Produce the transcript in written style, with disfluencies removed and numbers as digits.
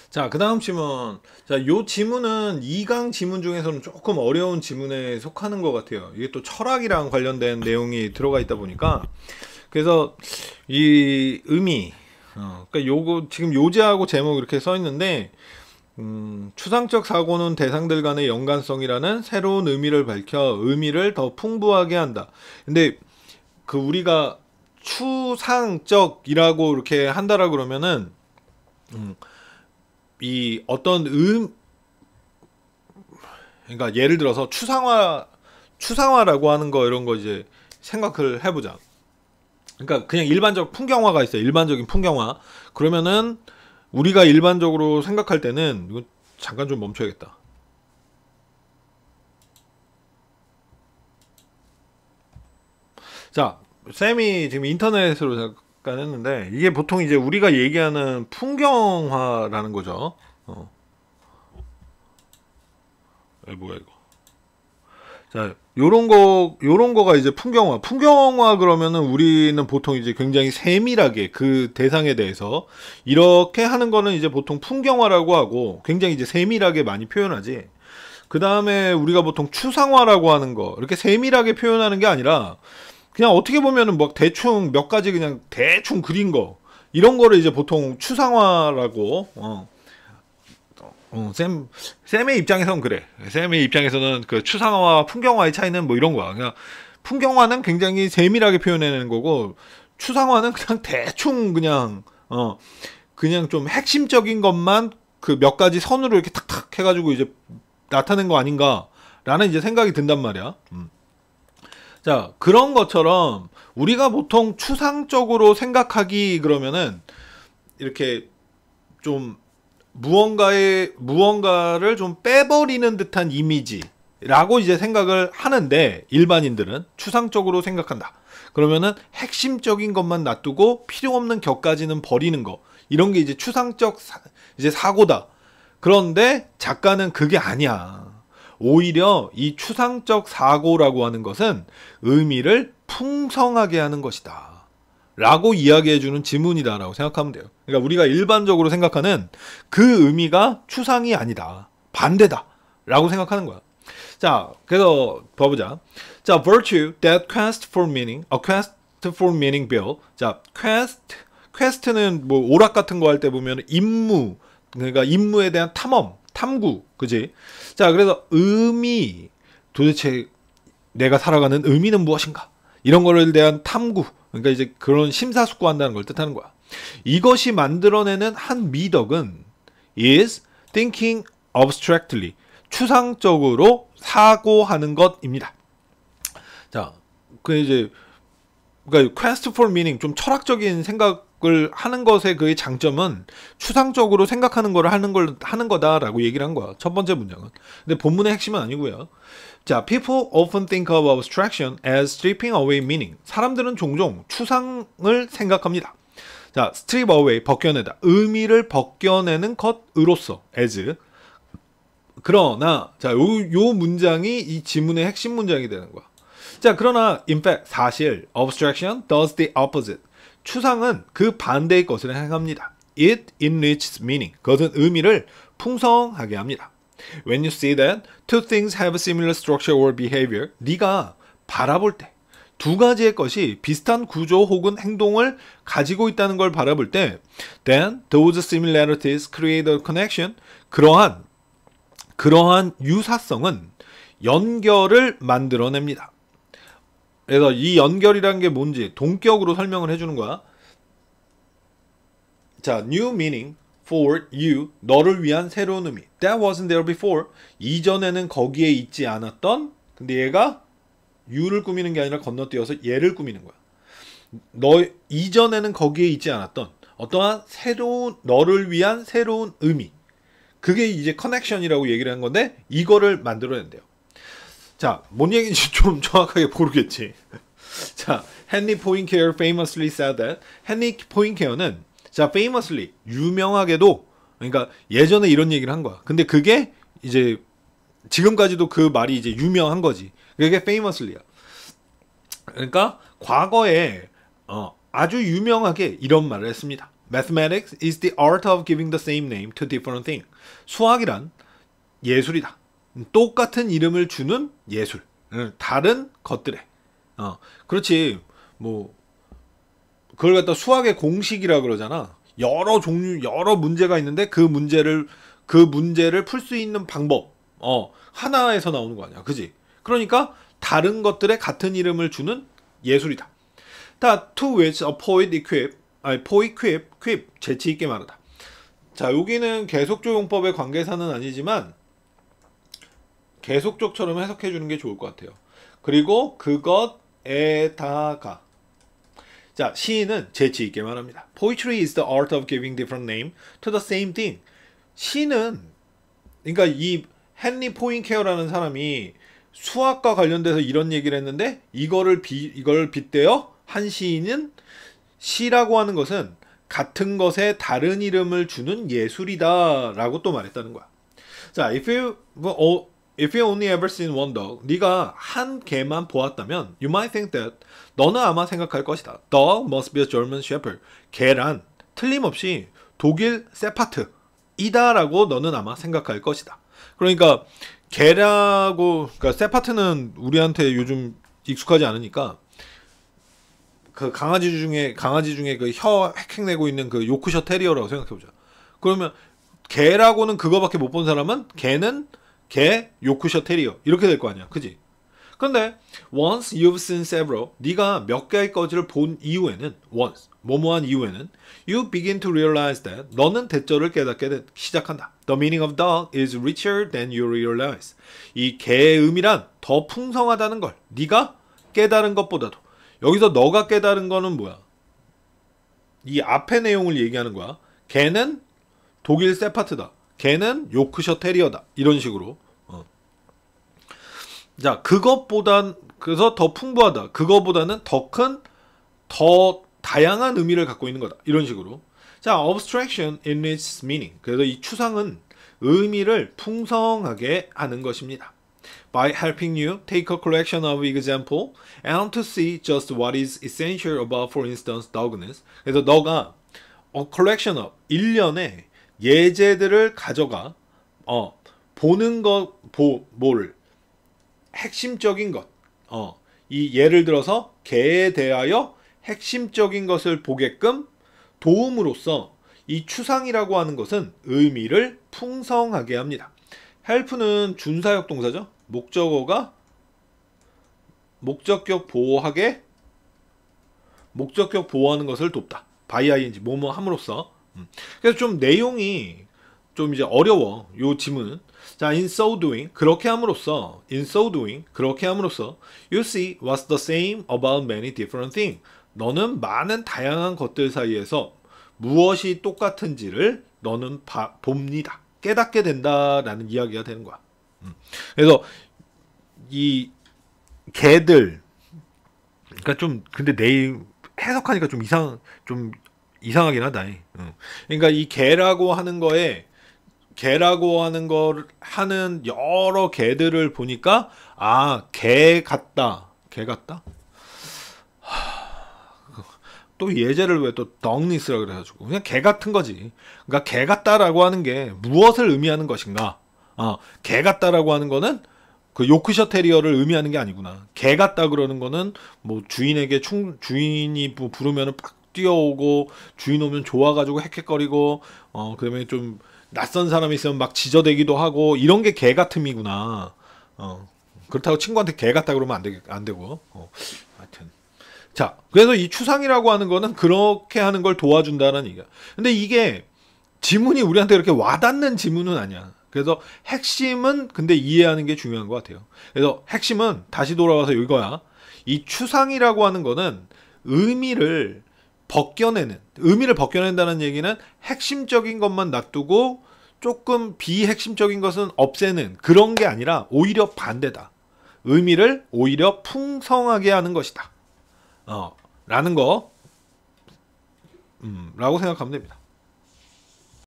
자, 그 다음 지문. 자, 요 지문은 2강 지문 중에서는 조금 어려운 지문에 속하는 것 같아요. 이게 또 철학이랑 관련된 내용이 들어가 있다 보니까. 그래서 이 의미, 그러니까 요거 지금 요지하고 제목 이렇게 써 있는데, 추상적 사고는 대상들 간의 연관성이라는 새로운 의미를 밝혀 의미를 더 풍부하게 한다. 근데 그 우리가 추상적이라고 이렇게 한다라 그러면은, 음, 이 어떤 그러니까 예를 들어서 추상화라고 하는 거 이런 거 이제 생각을 해보자. 그러니까 그냥 일반적 풍경화가 있어요. 일반적인 풍경화. 그러면은 우리가 일반적으로 생각할 때는 이거 잠깐 좀 멈춰야겠다. 자, 쌤이 지금 인터넷으로 잠깐 했는데 이게 보통 이제 우리가 얘기하는 풍경화라는 거죠. 뭐야 이거? 자, 요런 거가 이제 풍경화. 풍경화 그러면은 우리는 보통 이제 굉장히 세밀하게 그 대상에 대해서 이렇게 하는 거는 이제 보통 풍경화라고 하고 굉장히 이제 세밀하게 많이 표현하지. 그 다음에 우리가 보통 추상화라고 하는 거, 이렇게 세밀하게 표현하는 게 아니라 그냥 어떻게 보면은 뭐 대충 몇 가지 그냥 대충 그린 거, 이런 거를 이제 보통 추상화라고, 쌤의 입장에서는 그래. 쌤의 입장에서는 그 추상화와 풍경화의 차이는 뭐 이런 거야. 그냥 풍경화는 굉장히 세밀하게 표현해내는 거고, 추상화는 그냥 대충 그냥, 그냥 좀 핵심적인 것만 그 몇 가지 선으로 이렇게 탁탁 해가지고 이제 나타낸 거 아닌가라는 이제 생각이 든단 말이야. 자, 그런 것처럼 우리가 보통 추상적으로 생각하기 그러면은 이렇게 좀 무언가를 좀 빼버리는 듯한 이미지라고 이제 생각을 하는데, 일반인들은 추상적으로 생각한다. 그러면은 핵심적인 것만 놔두고 필요 없는 격까지는 버리는 거. 이런 게 이제 추상적 이제 사고다. 그런데 작가는 그게 아니야. 오히려 이 추상적 사고라고 하는 것은 의미를 풍성하게 하는 것이다. 라고 이야기해주는 지문이다라고 생각하면 돼요. 그러니까 우리가 일반적으로 생각하는 그 의미가 추상이 아니다. 반대다. 라고 생각하는 거야. 자, 그래서 봐보자. 자, virtue that quest for meaning, a quest for meaning build. 자, quest는 뭐 오락 같은 거 할 때 보면 임무, 그러니까 임무에 대한 탐험, 탐구, 그지? 자, 그래서 의미, 도대체 내가 살아가는 의미는 무엇인가? 이런 거를 대한 탐구, 그러니까 이제 그런 심사숙고한다는 걸 뜻하는 거야. 이것이 만들어내는 한 미덕은 is thinking abstractly, 추상적으로 사고하는 것입니다. 자, 그 이제 그러니까 quest for meaning, 좀 철학적인 생각을 하는 것의 그의 장점은 추상적으로 생각하는 거를 하는 거다라고 얘기를 한 거야. 첫 번째 문장은. 근데 본문의 핵심은 아니고요. 자, people often think of abstraction as stripping away meaning. 사람들은 종종 추상을 생각합니다. 자, strip away, 벗겨내다. 의미를 벗겨내는 것으로서, as. 그러나, 자, 요 문장이 이 지문의 핵심 문장이 되는 거야. 자, 그러나, in fact, 사실, abstraction does the opposite. 추상은 그 반대의 것을 행합니다. It enriches meaning. 그것은 의미를 풍성하게 합니다. When you see that two things have a similar structure or behavior, 네가 바라볼 때 두 가지의 것이 비슷한 구조 혹은 행동을 가지고 있다는 걸 바라볼 때, then those similarities create a connection. 그러한 유사성은 연결을 만들어냅니다. 그래서 이 연결이라는 게 뭔지 동격으로 설명을 해주는 거야. 자, new meaning for you, 너를 위한 새로운 의미. That wasn't there before. 이전에는 거기에 있지 않았던, 근데 얘가 you를 꾸미는 게 아니라 건너뛰어서 얘를 꾸미는 거야. 이전에는 거기에 있지 않았던 어떠한 새로운, 너를 위한 새로운 의미. 그게 이제 커넥션이라고 얘기를 한 건데, 이거를 만들어낸대요. 자, 뭔 얘기인지 좀 정확하게 모르겠지. 자, 헨리 포인케어 famously said that. 헨리 포인케어는, 자, famously, 유명하게도, 그러니까 예전에 이런 얘기를 한 거야. 근데 그게 이제 지금까지도 그 말이 이제 유명한 거지. 그게 famously야. 그러니까 과거에 아주 유명하게 이런 말을 했습니다. Mathematics is the art of giving the same name to different things. 수학이란 예술이다. 똑같은 이름을 주는 예술. 다른 것들에. 그렇지. 뭐 그걸 갖다 수학의 공식이라 그러잖아. 여러 종류, 여러 문제가 있는데 그 문제를 풀 수 있는 방법. 하나에서 나오는 거 아니야. 그지? 그러니까 다른 것들에 같은 이름을 주는 예술이다. to which a poet quip, 재치 있게 말하다. 자, 여기는 계속조용법의 관계사는 아니지만 계속적처럼 해석해 주는 게 좋을 것 같아요. 그리고 그것에다가 자, 시인은 재치 있게 말합니다. Poetry is the art of giving different name to the same thing. 시는 그러니까 이 헨리 포인케어라는 사람이 수학과 관련돼서 이런 얘기를 했는데 이걸 빗대어 한 시인은 시라고 하는 것은 같은 것에 다른 이름을 주는 예술이다 라고 또 말했다는 거야. 자, if you only ever seen one dog, 네가 한 개만 보았다면 you might think that, 너는 아마 생각할 것이다. Dog must be a German shepherd. 개란 틀림없이 독일 세파트 이다라고 너는 아마 생각할 것이다. 그러니까 개라고, 그러니까 세파트는 우리한테 요즘 익숙하지 않으니까 그 강아지 중에 그 혀 헥헥내고 있는 그 요크셔 테리어라고 생각해보자. 그러면 개라고는 그거밖에 못 본 사람은 개는 개, 요크셔 테리어 이렇게 될 거 아니야, 그지? 근데 once you've seen several, 네가 몇 개의 거지를 본 이후에는 once, 뭐뭐한 이후에는 you begin to realize that, 너는 대절을 깨닫게 시작한다. The meaning of dog is richer than you realize. 이 개의 의미란 더 풍성하다는 걸 네가 깨달은 것보다도. 여기서 너가 깨달은 거는 뭐야? 이 앞의 내용을 얘기하는 거야. 개는 독일 세파트다. 개는 요크셔 테리어다. 이런 식으로. 자, 그것보단, 그래서 더 풍부하다. 그거보다는 더 큰, 더 다양한 의미를 갖고 있는 거다. 이런 식으로. 자, abstraction in its meaning. 그래서 이 추상은 의미를 풍성하게 하는 것입니다. By helping you take a collection of example and to see just what is essential about, for instance, dogness. 그래서 너가 a collection of, 일련의 예제들을 가져가, 보는 것, 뭐를, 핵심적인 것, 이 예를 들어서 개에 대하여 핵심적인 것을 보게끔 도움으로써 이 추상이라고 하는 것은 의미를 풍성하게 합니다. help는 준사역 동사죠. 목적어가 목적격 보호하는 것을 돕다. by ing, 뭐뭐 함으로써. 그래서 좀 내용이 좀 이제 어려워. 요 지문은. 자, in so doing, 그렇게 함으로써, you see what's the same about many different things. 너는 많은 다양한 것들 사이에서 무엇이 똑같은지를 너는 봅니다. 깨닫게 된다라는 이야기가 되는 거야. 그래서 이 개들, 그러니까 좀 근데 내일 해석하니까 좀 이상하긴 하다. 그러니까 이 개라고 하는 걸 하는 여러 개들을 보니까 개 같다. 또 예제를 왜 또 덕니스라 그래가지고 그냥 개 같은 거지. 그러니까 개 같다라고 하는 게 무엇을 의미하는 것인가? 개 같다라고 하는 거는 그 요크셔 테리어를 의미하는 게 아니구나. 개 같다 그러는 거는 뭐 주인에게 주인이 뭐 부르면은 팍 뛰어오고 주인 오면 좋아가지고 헥헥거리고 그다음에 좀 낯선 사람이 있으면 막 지저대기도 하고 이런 게 개 같음이구나. 그렇다고 친구한테 개 같다 그러면 안 되고. 하여튼. 자, 그래서 이 추상이라고 하는 거는 그렇게 하는 걸 도와준다는 얘기야. 근데 이게 지문이 우리한테 이렇게 와닿는 지문은 아니야. 그래서 핵심은 근데 이해하는 게 중요한 것 같아요. 그래서 핵심은 다시 돌아와서 이거야. 이 추상이라고 하는 거는 의미를 벗겨낸다는 얘기는 핵심적인 것만 놔두고 조금 비핵심적인 것은 없애는 그런 게 아니라 오히려 반대다. 의미를 오히려 풍성하게 하는 것이다. 라는 거, 라고 생각하면 됩니다.